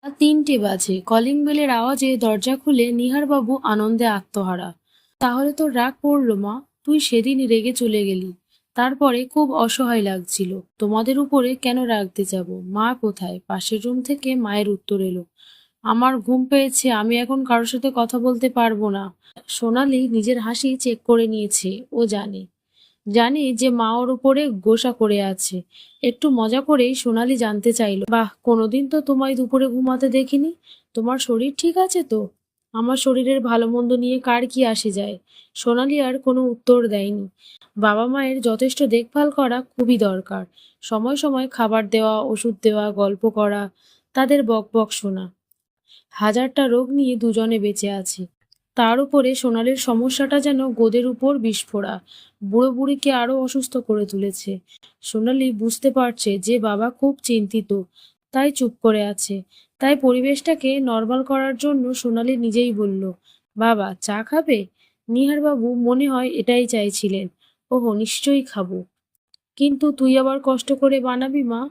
আর ৩টে বাজে। কলিং বেলের আওয়াজে দরজা খুলে নিহারবাবু আনন্দে আত্মহারা। তাহলে তোর রাগ পড়লো মা? তুই সেদিন রেগে চলে গেলি। তারপরে খুব অসহায় লাগছিল। তোমাদের উপরে কেন রাগতে যাব? মা কোথায়? পাশের রুম থেকে মায়ের উত্তর এলো। আমার ঘুম পেয়েছে, আমি এখন কারোর সাথে কথা বলতে পারবো না। সোনালি নিজের হাসি চেক করে নিয়েছে। ও জানি যে মা ওর উপরে গোসা করে আছে। একটু মজা করেই সোনালি জানতে চাইল, বাহ, কোনোদিন তো তোমায় দুপুরে ঘুমাতে দেখিনি। তোমার শরীর ঠিক আছে তো? আমার শরীরের ভালো মন্দ নিয়ে কার কি আসে যায়? সোনালি আর কোনো উত্তর দেয়নি। বাবা মায়ের যথেষ্ট দেখভাল করা খুবই দরকার। সময় সময় খাবার দেওয়া, ওষুধ দেওয়া, গল্প করা, তাদের বকবক শোনা। হাজারটা রোগ নিয়ে দুজনে বেঁচে আছে। তার উপরে সোনালির সমস্যাটা যেন গোদের উপর বিস্ফোরা। বুড়ো বুড়িকে আরো অসুস্থ করে তুলেছে। সোনালি বুঝতে পারছে যে বাবা খুব চিন্তিত, তাই চুপ করে আছে। তাই পরিবেশটাকে নর্মাল করার জন্য সোনালি নিজেই বলল, বাবা চা খাবে? নিহারবাবু মনে হয় এটাই চাইছিলেন। ওহো, নিশ্চয়ই খাবো। কিন্তু তুই আবার কষ্ট করে বানাবি মা?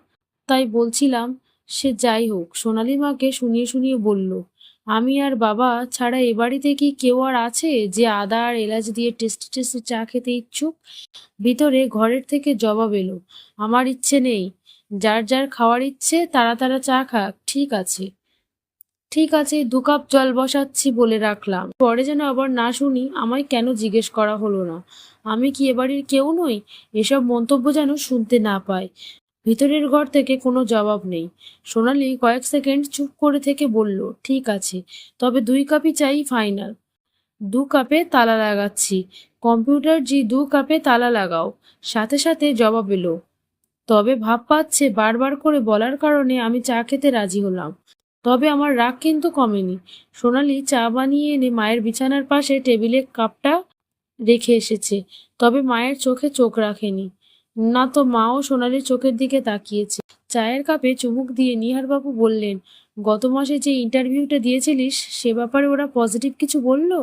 তাই বলছিলাম। সে যাই হোক, সোনালি মাকে শুনিয়ে শুনিয়ে বলল, আমি আর বাবা ছাড়া এ বাড়িতে কি কেউ আর আছে যে আদা আর এলাচ দিয়ে টেস্টি টেস্টি চা খেতে ইচ্ছুক? ভিতরে ঘরের থেকে জবাব এলো, আমার ইচ্ছে নেই। যার যার খাওয়ার ইচ্ছে তারা তারা চা খাক। ঠিক আছে, ঠিক আছে, 2 কাপ জল বসাচ্ছি বলে রাখলাম। পরে যেন আবার না শুনি আমায় কেন জিজ্ঞেস করা হলো না। আমি কি এবাড়ির কেউ নই? এসব মন্তব্য যেন শুনতে না পায়। ভিতরের ঘর থেকে কোনো জবাব নেই। সোনালি কয়েক সেকেন্ড চুপ করে থেকে বলল, ঠিক আছে, তবে 2 কাপই চাই, ফাইনাল। 2 কাপে তালা লাগাচ্ছি। কম্পিউটার জি, 2 কাপে তালা লাগাও। সাথে সাথে জবাব এলো। তবে ভাব পাচ্ছে বারবার করে বলার কারণে আমি চা খেতে রাজি হলাম। তবে আমার রাগ কিন্তু কমেনি। সোনালি চা বানিয়ে এনে মায়ের বিছানার পাশে টেবিলে কাপটা রেখে এসেছে। তবে মায়ের চোখে চোখ রাখেনি। না তো মাও সোনালির চোখের দিকে তাকিয়েছে। চায়ের কাপে চুমুক দিয়ে নিহারবাবু বললেন, গত মাসে যে ইন্টারভিউটা দিয়েছিলিস সে ব্যাপারে ওরা পজিটিভ কিছু বললো?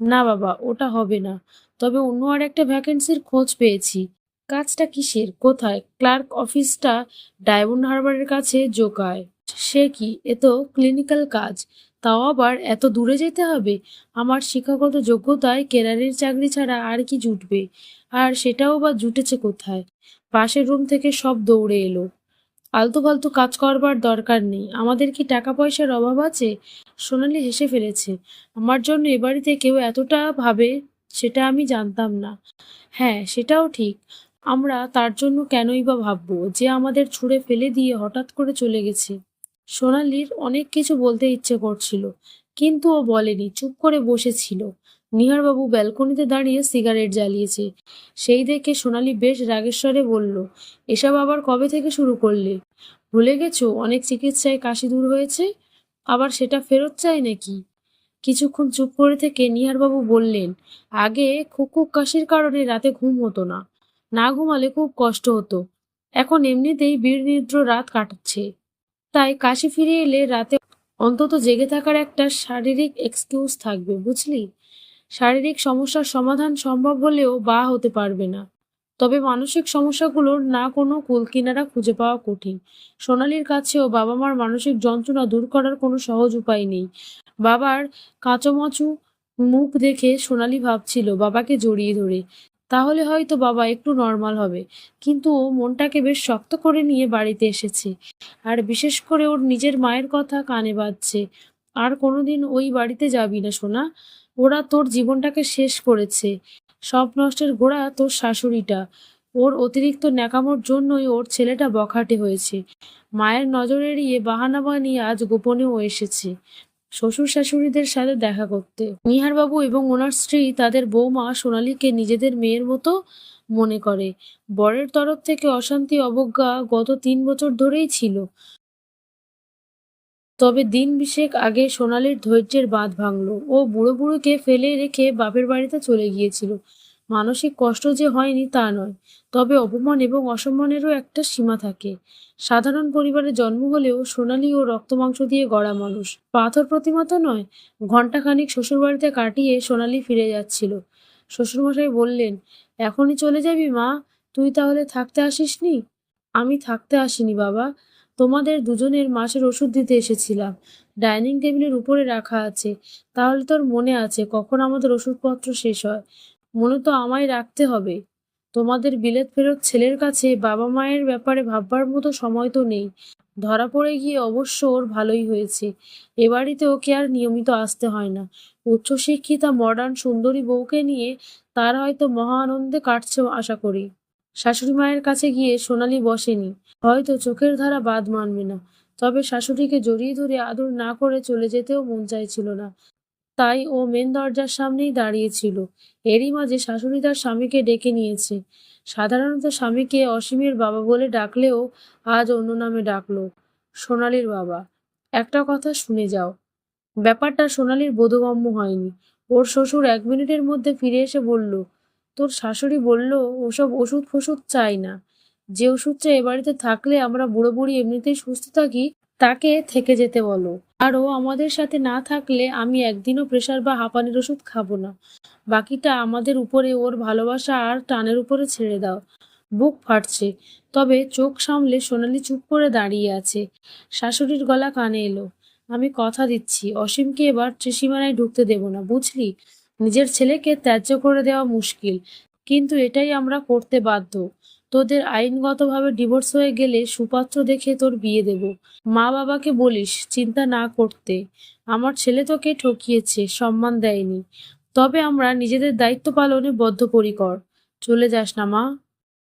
না বাবা, ওটা হবে না। তবে অন্য আর একটা ভ্যাকেন্সির খোঁজ পেয়েছি। কাজটা কিসের? কোথায়? ক্লার্ক অফিসটা ডায়মন্ড হারবারের কাছে জোকায়। সে কি? এ তো ক্লিনিক্যাল কাজ। তাও আবার এত দূরে যেতে হবে? আমার শিক্ষাগত যোগ্যতায় কেরানির চাকরি ছাড়া আর কি জুটবে? আর সেটাও বা জুটেছে কোথায়? পাশের রুম থেকে সব দৌড়ে এলো। আলতু ফালতু কাজ করবার দরকার নেই। আমাদের কি টাকা পয়সার অভাব আছে? সোনালি হেসে ফেলেছে। আমার জন্য এ বাড়িতে কেউ এতটা ভাবে সেটা আমি জানতাম না। হ্যাঁ, সেটাও ঠিক। আমরা তার জন্য কেনই বা ভাববো যে আমাদের ছুঁড়ে ফেলে দিয়ে হঠাৎ করে চলে গেছে? সোনালির অনেক কিছু বলতে ইচ্ছে করছিল, কিন্তু ও বলেনি, চুপ করে বসেছিল। নিহারবাবু ব্যালকনিতে দাঁড়িয়ে সিগারেট জ্বালিয়েছে। সেই দেখে সোনালি বেশ রাগের স্বরে বলল, এসব আবার কবে থেকে শুরু করলে? ভুলে গেছো অনেক চিকিৎসায় কাশি দূর হয়েছে? আবার সেটা ফেরত চাই নাকি? কিছুক্ষণ চুপ করে থেকে নিহারবাবু বললেন, আগে খুব খুব কাশির কারণে রাতে ঘুম হতো না। না ঘুমালে খুব কষ্ট হতো। এখন এমনিতেই বিড়নিদ্র রাত কাটাচ্ছে। তাই কাশি ফিরে এলে রাতে অন্তত জেগে থাকার একটা শারীরিক এক্সকিউজ থাকবে, বুঝলি? শারীরিক সমস্যার সমাধান সম্ভব হলেও বা হতে পারবে না। তবে মানসিক সমস্যাগুলোর না কোনো কুলকিনারা খুঁজে পাওয়া কঠিন। সোনালির কাছেও বাবা মার মানসিক যন্ত্রণা দূর করার কোনো সহজ উপায় নেই। বাবার কাঁচুমাচু মুখ দেখে সোনালি ভাবছিল বাবাকে জড়িয়ে ধরে, তাহলে হয়তো বাবা একটু নর্মাল হবে। কিন্তু ও মনটাকে বেশ শক্ত করে নিয়ে বাড়িতে এসেছে। আর বিশেষ করে ওর নিজের মায়ের কথা কানে বাজছে। আর কোনোদিন ওই বাড়িতে যাবি না সোনা। ওরা তোর জীবনটাকে শেষ করেছে। সব নষ্টের গোড়া তোর শাশুড়িটা। ওর অতিরিক্ত ন্যাকামোর জন্যই ওর ছেলেটা বখাটে হয়েছে। মায়ের নজর এড়িয়ে বাহানা বানিয়ে আজ গোপনেও এসেছে শ্বশুর শাশুড়িদের সাথে দেখা করতে। নিহারবাবু এবং ওনার স্ত্রী তাদের বৌমা সোনালীকে নিজেদের মেয়ের মতো মনে করে। বরের তরফ থেকে অশান্তি অবজ্ঞা গত 3 বছর ধরেই ছিল। তবে দিন বিশেক আগে সোনালির ধৈর্যের বাঁধ ভাঙল। ও বুড়ো বুড়োকে ফেলে রেখে বাপের বাড়িতে চলে গিয়েছিল। মানসিক কষ্ট যে হয়নি তা নয়, তবে অপমান এবং অসম্মানেরও একটা সীমা থাকে। সাধারণ পরিবারে জন্ম হলেও সোনালি ও রক্তমাংস দিয়ে গড়া মানুষ, পাথর প্রতিমা তো নয়। ঘণ্টাখানিক শ্বশুরবাড়িতে কাটিয়ে সোনালি ফিরে যাচ্ছিল। শ্বশুরমশাই বললেন, এখনই চলে যাবি মা? তুই তাহলে থাকতে আসিসনি? আমি থাকতে আসিনি বাবা, তোমাদের দুজনের মাসের ওষুধ দিতে এসেছিলাম, ডাইনিং টেবিলের উপরে রাখা আছে। তাহলে তোর মনে আছে কখন আমাদের ওষুধপত্র শেষ হয়? মনে তো আমায় রাখতে হবে। তোমাদের বিলেত ফেরত ছেলের কাছে বাবা মায়ের ব্যাপারে ভাববার মতো সময় তো নেই। ধরা পড়ে গিয়ে অবশ্য ওর ভালোই হয়েছে। এ বাড়িতে ওকে আর নিয়মিত আসতে হয় না। উচ্চশিক্ষিতা মডার্ন সুন্দরী বউকে নিয়ে তার হয়তো মহা আনন্দে কাটছে আশা করি। শাশুড়ি মায়ের কাছে গিয়ে সোনালি বসেনি, হয়তো চোখের ধারা বাদ মানবে না। তবে শাশুড়িকে জড়িয়ে ধরে আদর না করে চলে যেতেও মন চাইছিল না। তাই ও মেন দরজার সামনেই দাঁড়িয়েছিল। এরই মাঝে শাশুড়ি তার স্বামীকে ডেকে নিয়েছে। সাধারণত স্বামীকে অসীমের বাবা বলে ডাকলেও আজ অন্য নামে ডাকলো, সোনালির বাবা। একটা কথা শুনে যাও। ব্যাপারটা সোনালির বোধগম্য হয়নি। ওর শ্বশুর 1 মিনিটের মধ্যে ফিরে এসে বলল, তোর শাশুড়ি বলল ওসব ওষুধ ফষুধ চাই না। যে ওষুধটা এ বাড়িতে থাকলে আমরা বুড়ো বুড়ি এমনিতেই সুস্থ থাকি, তাকে থেকে যেতে বলো। আর ও আমাদের সাথে না থাকলে আমি একদিনও প্রেশার বা হাঁপানির ওষুধ খাবো না। বাকিটা আমাদের উপরে, ওর ভালোবাসা আর টানের উপরে ছেড়ে দাও। বুক ফাটছে, তবে চোখ সামলে সোনালি চুপ করে দাঁড়িয়ে আছে। শাশুড়ির গলা কানে এলো, আমি কথা দিচ্ছি অসীমকে এবার ত্রিসীমানায় ঢুকতে দেব না, বুঝলি? নিজের ছেলেকে ত্যায্য করে দেওয়া মুশকিল, কিন্তু এটাই আমরা করতে বাধ্য। তোদের আইনগতভাবে ডিভোর্স হয়ে গেলে সুপাত্র দেখে তোর বিয়ে দেব। মা বাবাকে বলিস চিন্তা না করতে। আমার ছেলে তোকে ঠকিয়েছে, সম্মান দেয়নি। তবে আমরা নিজেদের দায়িত্ব পালনে বদ্ধপরিকর। চলে যাস না মা।